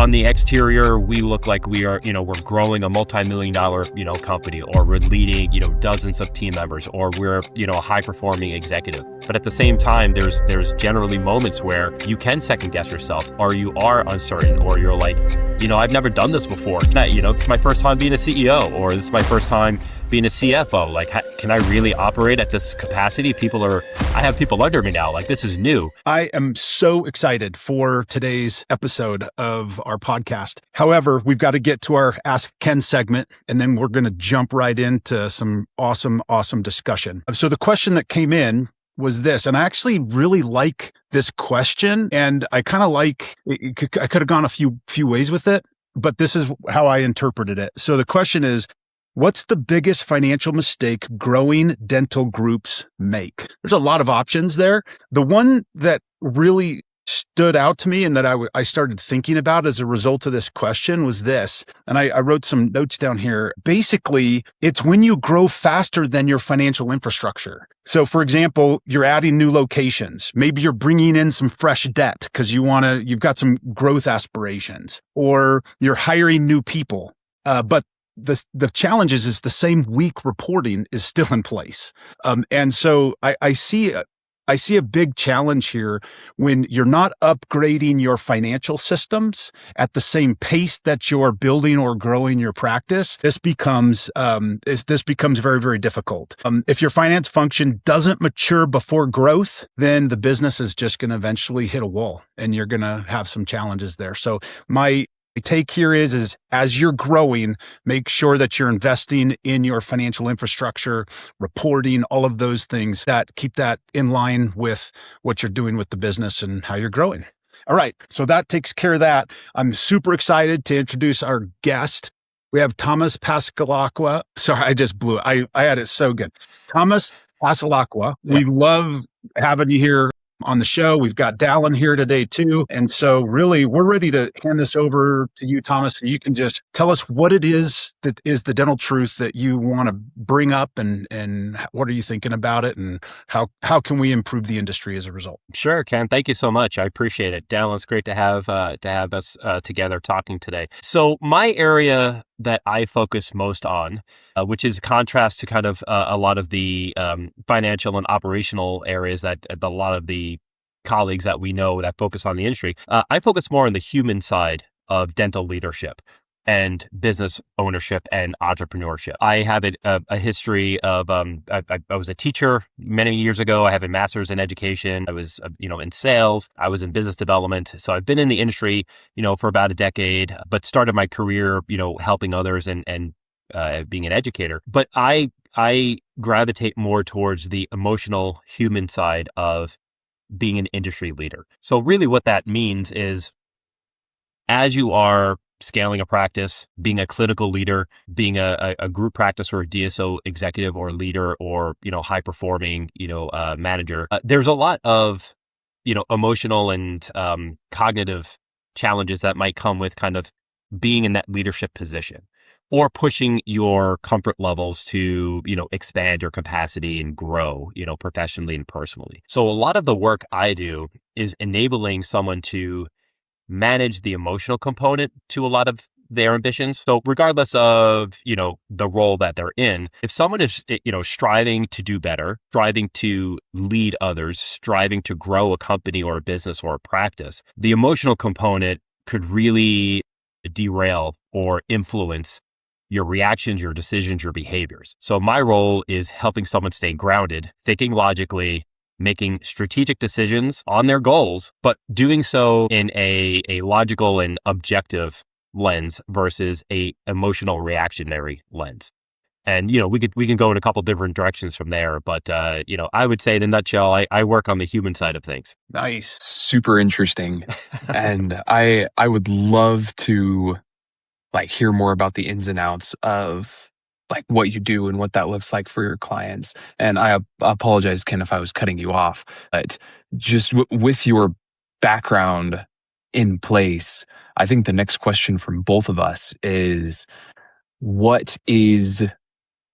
on the exterior, we look like we are, we're growing a multi-million-dollar, company, or we're leading, dozens of team members, or we're, a high-performing executive. But at the same time, there's generally moments where you can second guess yourself, or you are uncertain, or you're like, I've never done this before. It's my first time being a CEO, or this is my first time being a CFO. Like, can I really operate at this capacity? I have people under me now. Like, this is new. I am so excited for today's episode of our podcast. However, we've got to get to our Ask Ken segment, and then we're going to jump right into some awesome discussion. So the question that came in was this, and I actually really like this question, and I kind of like, I could have gone a few ways with it, but this is how I interpreted it. So the question is, what's the biggest financial mistake growing dental groups make? There's a lot of options there. The one that really stood out to me and that I started thinking about as a result of this question was this, and I wrote some notes down here. Basically, it's when you grow faster than your financial infrastructure. So for example, you're adding new locations. Maybe you're bringing in some fresh debt because you've got some growth aspirations, or you're hiring new people. But the challenge is the same weak reporting is still in place. And so I see a big challenge here when you're not upgrading your financial systems at the same pace that you're building or growing your practice. This becomes very, very difficult. If your finance function doesn't mature before growth, then the business is just going to eventually hit a wall, and you're going to have some challenges there. So my take here is as you're growing, make sure that you're investing in your financial infrastructure, reporting, all of those things that keep that in line with what you're doing with the business and how you're growing. All right. So that takes care of that. I'm super excited to introduce our guest. We have Thomas Passalacqua. Sorry, I just blew it. I had it so good. Thomas Passalacqua. Yeah. We love having you here on the show. We've got Dallin here today too. And so really we're ready to hand this over to you, Thomas, so you can just tell us what it is that is the dental truth that you want to bring up, and what are you thinking about it, and how can we improve the industry as a result? Sure, Ken. Thank you so much. I appreciate it. Dallin, it's great to have us together talking today. So my area that I focus most on, which is a contrast to kind of a lot of the financial and operational areas that a lot of the colleagues that we know that focus on the industry, I focus more on the human side of dental leadership and business ownership and entrepreneurship. I have a history of, I was a teacher many years ago. I have a master's in education. I was, in sales. I was in business development. So I've been in the industry, for about a decade, but started my career, helping others and being an educator. But I gravitate more towards the emotional human side of being an industry leader. So really what that means is, as you are scaling a practice, being a clinical leader, being a group practice or a DSO executive or leader, or, high performing, manager, there's a lot of, emotional and cognitive challenges that might come with kind of being in that leadership position, or pushing your comfort levels to, expand your capacity and grow, professionally and personally. So a lot of the work I do is enabling someone to manage the emotional component to a lot of their ambitions. So regardless of, the role that they're in, if someone is, striving to do better, striving to lead others, striving to grow a company or a business or a practice, the emotional component could really derail or influence your reactions, your decisions, your behaviors. So my role is helping someone stay grounded, thinking logically, making strategic decisions on their goals, but doing so in a logical and objective lens versus a emotional reactionary lens. And, we can go in a couple different directions from there, but, I would say in a nutshell, I work on the human side of things. Nice. Super interesting. And I would love to hear more about the ins and outs of what you do and what that looks like for your clients. And I apologize, Ken, if I was cutting you off, but just with your background in place, I think the next question from both of us is, what is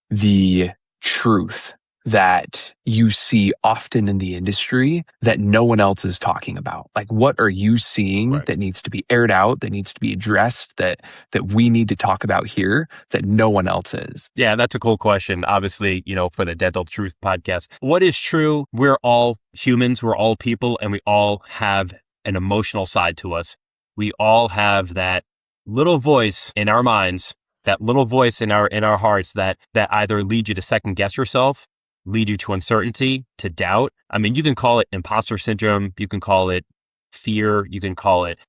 the truth that you see often in the industry that no one else is talking about? Like, what are you seeing Right. that needs to be aired out, that needs to be addressed, that we need to talk about here that no one else is? Yeah, that's a cool question. Obviously, for the Dental Truth podcast, what is true? We're all humans, we're all people, and we all have an emotional side to us. We all have that little voice in our minds, that little voice in our hearts that either lead you to second guess yourself, lead you to uncertainty, to doubt. I mean, you can call it imposter syndrome, you can call it fear, you can call it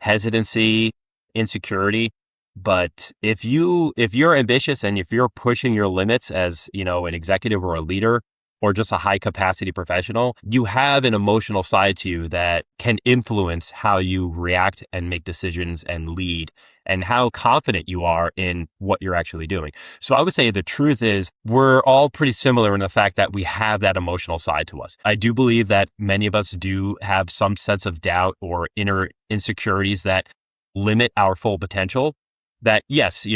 hesitancy, insecurity. But if you're ambitious and if you're pushing your limits as, an executive or a leader or just a high capacity professional, you have an emotional side to you that can influence how you react and make decisions and lead and how confident you are in what you're actually doing. So I would say the truth is we're all pretty similar in the fact that we have that emotional side to us. I do believe that many of us do have some sense of doubt or inner insecurities that limit our full potential. That yes,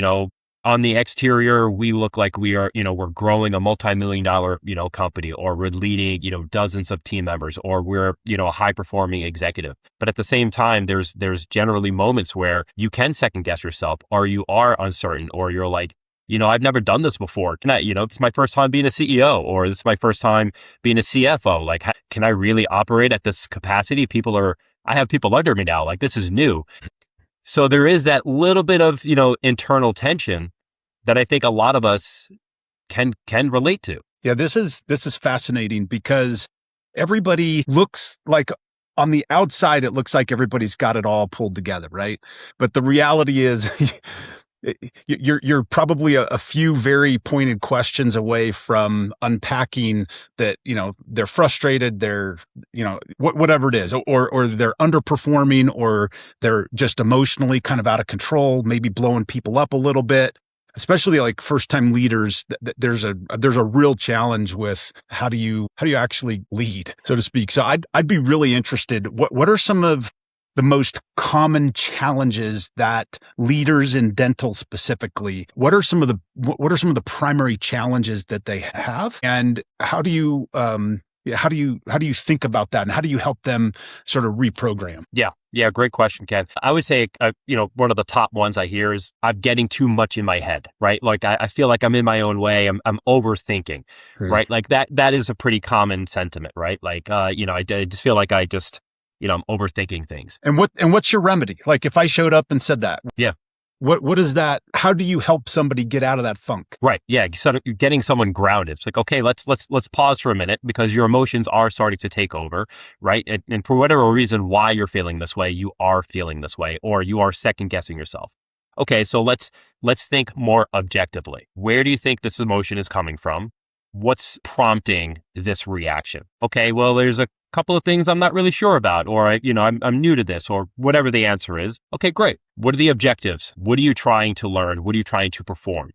on the exterior, we look like we are, we're growing a multi-million-dollar, company, or we're leading, dozens of team members, or we're, a high-performing executive. But at the same time, there's generally moments where you can second guess yourself, or you are uncertain, or you're like, I've never done this before. Can I, it's my first time being a CEO, or this is my first time being a CFO. Like, can I really operate at this capacity? I have people under me now. Like, this is new. So there is that little bit of, internal tension that I think a lot of us can relate to. Yeah, this is fascinating because everybody looks like on the outside, it looks like everybody's got it all pulled together, right? But the reality is you're probably a few very pointed questions away from unpacking that, they're frustrated, they're, whatever it is, or they're underperforming, or they're just emotionally kind of out of control, maybe blowing people up a little bit. Especially like first time leaders, there's a real challenge with how do you actually lead, so to speak. So I'd be really interested. What are some of the most common challenges that leaders in dental specifically, what are some of the primary challenges that they have, and how do you think about that, and how do you help them sort of reprogram? Yeah, great question, Ken. I would say, one of the top ones I hear is I'm getting too much in my head, right? Like I feel like I'm in my own way. I'm overthinking, right? Like that is a pretty common sentiment, right? Like, I just feel like I'm overthinking things. And what's your remedy? Like if I showed up and said that, Yeah. What is that? How do you help somebody get out of that funk? Right. Yeah. So you're getting someone grounded. It's like, okay, let's pause for a minute because your emotions are starting to take over, right? And for whatever reason, why you're feeling this way, you are feeling this way, or you are second guessing yourself. Okay. So let's think more objectively. Where do you think this emotion is coming from? What's prompting this reaction? Okay. Well, there's a couple of things I'm not really sure about, or I'm new to this, or whatever the answer is. Okay, great. What are the objectives? What are you trying to learn? What are you trying to perform?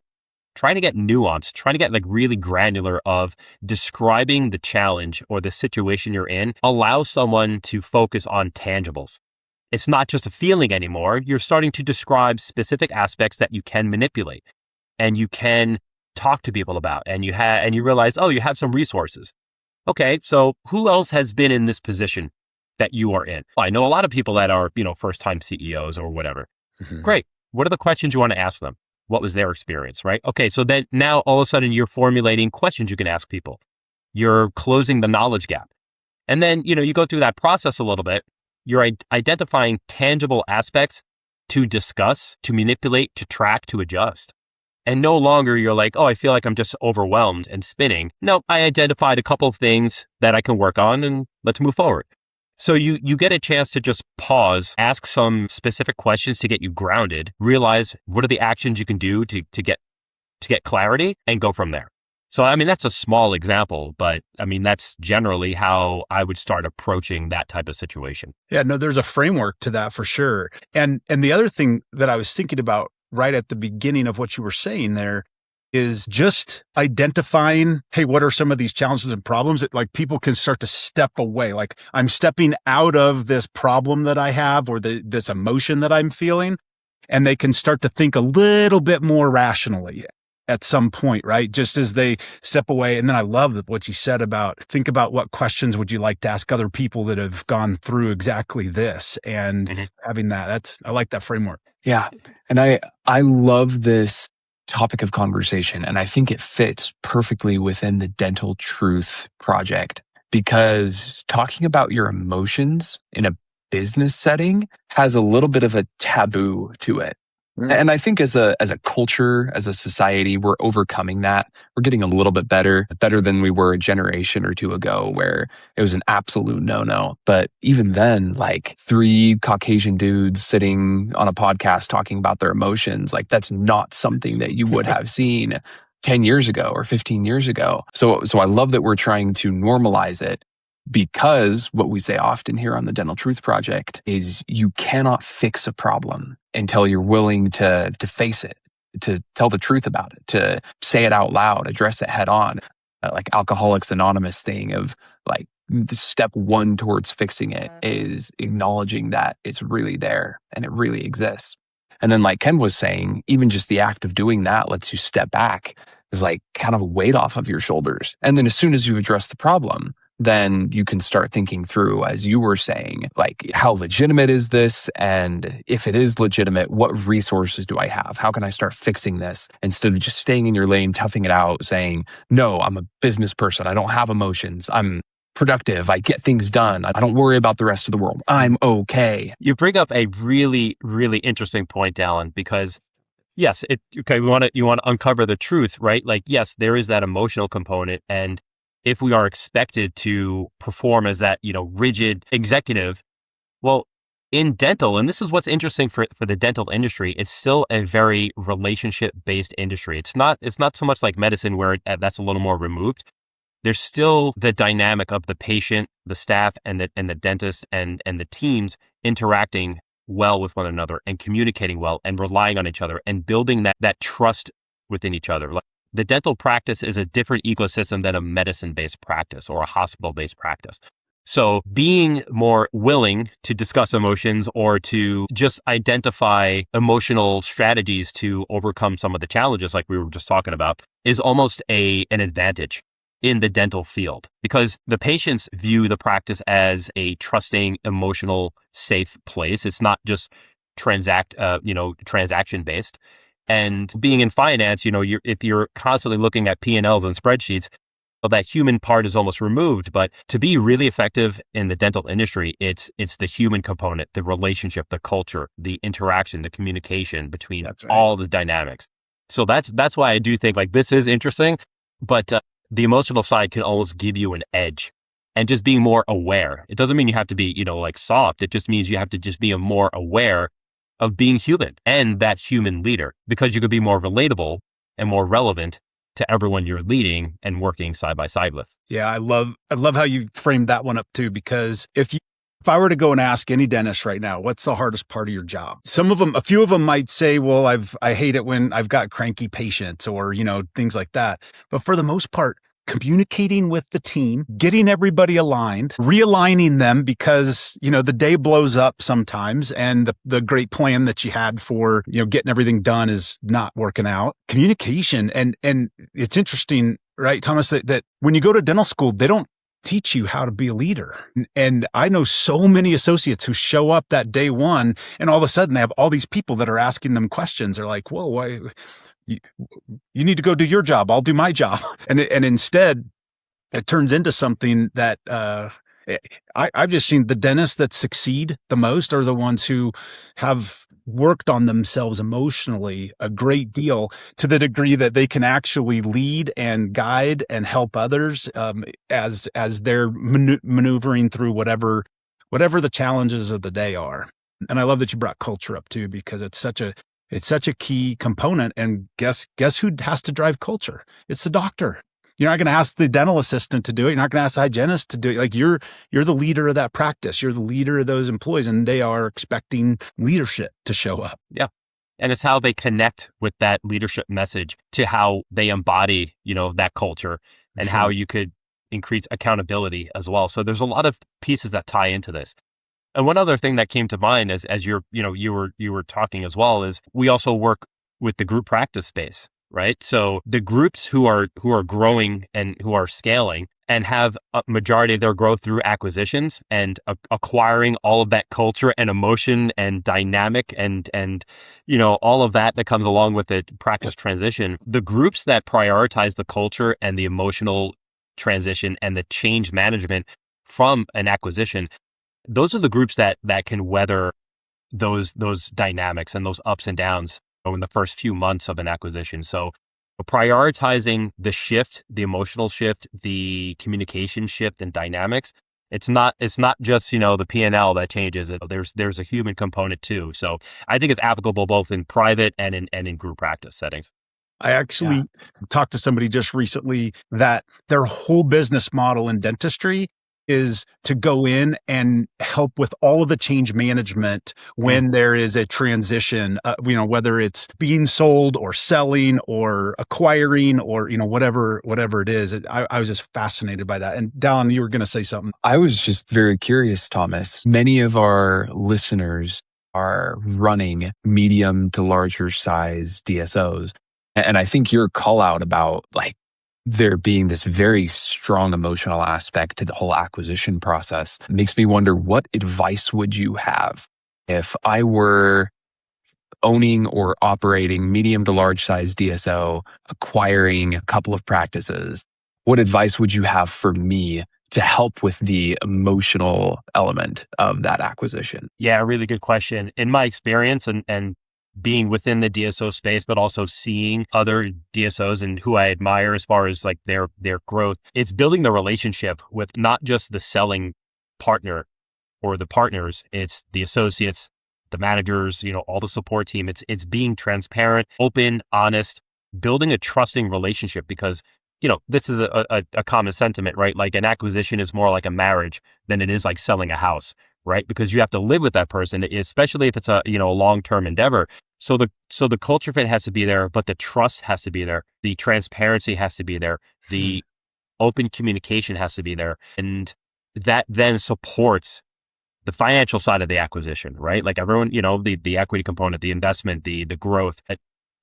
Trying to get nuanced, trying to get like really granular of describing the challenge or the situation you're in allows someone to focus on tangibles. It's not just a feeling anymore. You're starting to describe specific aspects that you can manipulate and you can talk to people about, and you realize, oh, you have some resources. Okay, so who else has been in this position that you are in? I know a lot of people that are, first-time CEOs or whatever. Mm-hmm. Great. What are the questions you want to ask them? What was their experience, right? Okay, so then now all of a sudden you're formulating questions you can ask people. You're closing the knowledge gap. And then, you go through that process a little bit. You're identifying tangible aspects to discuss, to manipulate, to track, to adjust. And no longer you're like, oh, I feel like I'm just overwhelmed and spinning. No, I identified a couple of things that I can work on and let's move forward. So you get a chance to just pause, ask some specific questions to get you grounded, realize what are the actions you can do to get clarity and go from there. So, I mean, that's a small example, but I mean, that's generally how I would start approaching that type of situation. Yeah, no, there's a framework to that for sure. And the other thing that I was thinking about right at the beginning of what you were saying there is just identifying, hey, what are some of these challenges and problems that like people can start to step away. Like I'm stepping out of this problem that I have or this emotion that I'm feeling, and they can start to think a little bit more rationally. at some point, right? Just as they step away. And then I love what you said about think about what questions would you like to ask other people that have gone through exactly this, and having I like that framework. Yeah. And I love this topic of conversation, and I think it fits perfectly within the Dental Truth Project, because talking about your emotions in a business setting has a little bit of a taboo to it. And I think as a culture, as a society, we're overcoming that. We're getting a little bit better than we were a generation or two ago, where it was an absolute no-no. But even then, like 3 Caucasian dudes sitting on a podcast talking about their emotions, like that's not something that you would have seen 10 years ago or 15 years ago. So I love that we're trying to normalize it, because what we say often here on the Dental Truth Project is you cannot fix a problem until you're willing to face it, to tell the truth about it, to say it out loud, address it head on. Like Alcoholics Anonymous thing of like the step 1 towards fixing it is acknowledging that it's really there and it really exists. And then like Ken was saying, even just the act of doing that lets you step back. There's like kind of a weight off of your shoulders. And then as soon as you address the problem, then you can start thinking through, as you were saying, like how legitimate is this? And if it is legitimate, what resources do I have? How can I start fixing this? Instead of just staying in your lane, toughing it out, saying, no, I'm a business person. I don't have emotions. I'm productive. I get things done. I don't worry about the rest of the world. I'm okay. You bring up a really, really interesting point, Alan, because yes, you want to uncover the truth, right? Like, yes, there is that emotional component. And if we are expected to perform as that, rigid executive, well, in dental, and this is what's interesting for the dental industry, it's still a very relationship-based industry. It's not so much like medicine where that's a little more removed. There's still the dynamic of the patient, the staff, and the dentist and the teams interacting well with one another and communicating well and relying on each other and building that trust within each other. Like, the dental practice is a different ecosystem than a medicine-based practice or a hospital-based practice. So being more willing to discuss emotions or to just identify emotional strategies to overcome some of the challenges like we were just talking about is almost an advantage in the dental field, because the patients view the practice as a trusting, emotional, safe place. It's not just transaction-based. And being in finance, if you're constantly looking at P&Ls and spreadsheets, well, that human part is almost removed. But to be really effective in the dental industry, it's the human component, the relationship, the culture, the interaction, the communication between all the dynamics. So that's why I do think like this is interesting, but the emotional side can almost give you an edge. And just being more aware. It doesn't mean you have to be, like soft. It just means you have to just be more aware of being human and that human leader, because you could be more relatable and more relevant to everyone you're leading and working side by side with. Yeah, I love how you framed that one up too, because if I were to go and ask any dentist right now, what's the hardest part of your job? A few of them might say, well, I hate it when I've got cranky patients or, things like that. But for the most part, communicating with the team, getting everybody aligned, realigning them because, the day blows up sometimes and the great plan that you had for, getting everything done is not working out. Communication. And it's interesting, right, Thomas, that when you go to dental school, they don't teach you how to be a leader. And I know so many associates who show up that day one and all of a sudden they have all these people that are asking them questions. They're like, whoa, why? You need to go do your job. I'll do my job. And instead, it turns into something that I've just seen the dentists that succeed the most are the ones who have worked on themselves emotionally a great deal to the degree that they can actually lead and guide and help others as they're maneuvering through whatever the challenges of the day are. And I love that you brought culture up too, because it's such a key component. And guess who has to drive culture? It's the doctor. You're not going to ask the dental assistant to do it. You're not going to ask the hygienist to do it. Like you're the leader of that practice. You're the leader of those employees, and they are expecting leadership to show up. Yeah. And it's how they connect with that leadership message to how they embody, that culture and how you could increase accountability as well. So there's a lot of pieces that tie into this. And one other thing that came to mind as you were talking as well is we also work with the group practice space. right? So the groups who are growing and who are scaling and have a majority of their growth through acquisitions and acquiring all of that culture and emotion and dynamic and all of that comes along with the practice transition. The groups that prioritize the culture and the emotional transition and the change management from an acquisition, those are the groups that can weather those dynamics and those ups and downs in the first few months of an acquisition. So prioritizing the shift, the emotional shift, the communication shift and dynamics, it's not just, the P&L that changes it. There's a human component too. So I think it's applicable both in private and in group practice settings. I actually talked to somebody just recently that their whole business model in dentistry is to go in and help with all of the change management when there is a transition, whether it's being sold or selling or acquiring or, whatever it is. I was just fascinated by that. And Dallin, you were going to say something. I was just very curious, Thomas. Many of our listeners are running medium to larger size DSOs. And I think your call out about there being this very strong emotional aspect to the whole acquisition process makes me wonder, what advice would you have if I were owning or operating medium to large size DSO, acquiring a couple of practices? What advice would you have for me to help with the emotional element of that acquisition? Yeah, really good question. In my experience and being within the DSO space, but also seeing other DSOs and who I admire as far as their growth, it's building the relationship with not just the selling partner or the partners, it's the associates, the managers, all the support team. It's being transparent, open, honest, building a trusting relationship because, this is a common sentiment, right? Like an acquisition is more like a marriage than it is like selling a house, right? Because you have to live with that person, especially if it's a long-term endeavor. So the culture fit has to be there, but the trust has to be there. The transparency has to be there. The open communication has to be there. And that then supports the financial side of the acquisition, right? Like everyone, the equity component, the investment, the growth.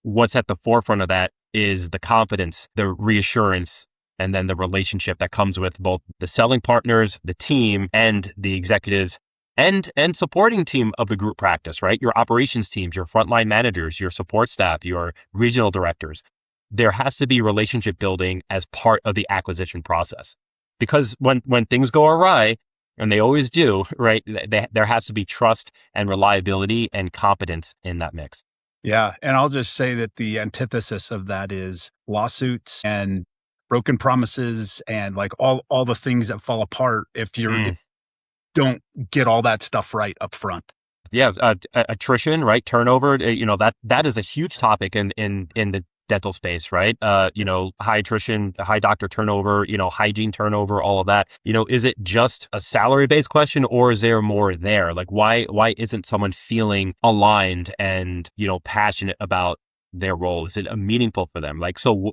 What's at the forefront of that is the confidence, the reassurance, and then the relationship that comes with both the selling partners, the team, and the executives and supporting team of the group practice, right? Your operations teams, your frontline managers, your support staff, your regional directors. There has to be relationship building as part of the acquisition process. Because when things go awry, and they always do, right? There has to be trust and reliability and competence in that mix. Yeah. And I'll just say that the antithesis of that is lawsuits and broken promises and all the things that fall apart if you don't get all that stuff right up front. Yeah. Attrition, right? Turnover, that is a huge topic in the dental space, right? High attrition, high doctor turnover, hygiene turnover, all of that. Is it just a salary-based question or is there more there? Like why isn't someone feeling aligned and, passionate about their role? Is it meaningful for them?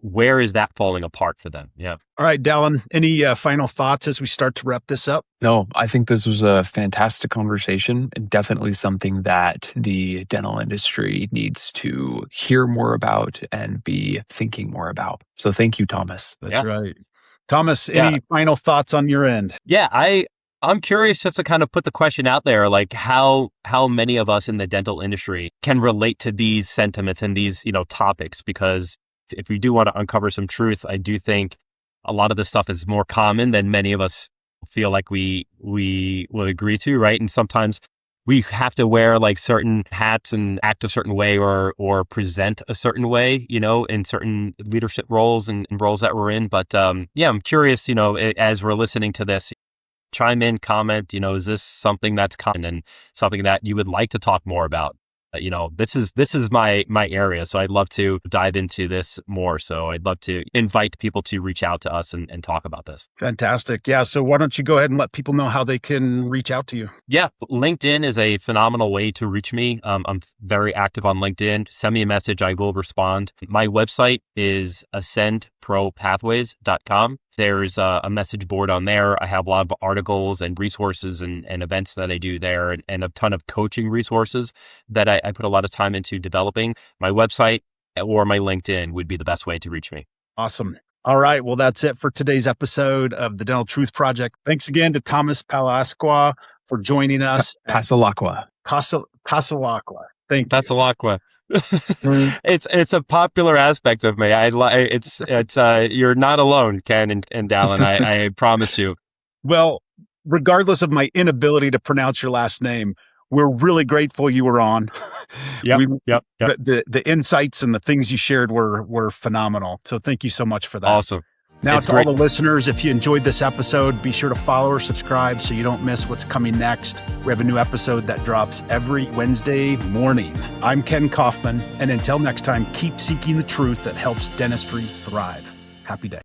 Where is that falling apart for them? Yeah. All right, Dallin, any final thoughts as we start to wrap this up? No, I think this was a fantastic conversation and definitely something that the dental industry needs to hear more about and be thinking more about. So thank you, Thomas. That's right. Thomas, any final thoughts on your end? Yeah, I'm curious just to kind of put the question out there, like how many of us in the dental industry can relate to these sentiments and these, topics, because if we do want to uncover some truth, I do think a lot of this stuff is more common than many of us feel like we would agree to, right? And sometimes we have to wear certain hats and act a certain way or present a certain way, in certain leadership roles and roles that we're in. But I'm curious, as we're listening to this, chime in, comment, is this something that's common and something that you would like to talk more about? This is my area. So I'd love to dive into this more. So I'd love to invite people to reach out to us and talk about this. Fantastic. Yeah. So why don't you go ahead and let people know how they can reach out to you? Yeah. LinkedIn is a phenomenal way to reach me. I'm very active on LinkedIn. Send me a message. I will respond. My website is ascendpropathways.com. There's a message board on there. I have a lot of articles and resources and events that I do there and a ton of coaching resources that I put a lot of time into developing. My website, or my LinkedIn would be the best way to reach me. Awesome. All right. Well, that's it for today's episode of the Dental Truth Project. Thanks again to Thomas Passalacqua for joining us. Passalacqua. Passalacqua. Thank you. Passalacqua. It's a popular aspect of me. It's you're not alone, Ken and Dallin. I promise you. Well, regardless of my inability to pronounce your last name, we're really grateful you were on. Yep. The insights and the things you shared were phenomenal. So thank you so much for that. Awesome. Now, It's to great. all the listeners, if you enjoyed this episode, be sure to follow or subscribe so you don't miss what's coming next. We have a new episode that drops every Wednesday morning. I'm Ken Kaufman, and until next time, keep seeking the truth that helps dentistry thrive. Happy day.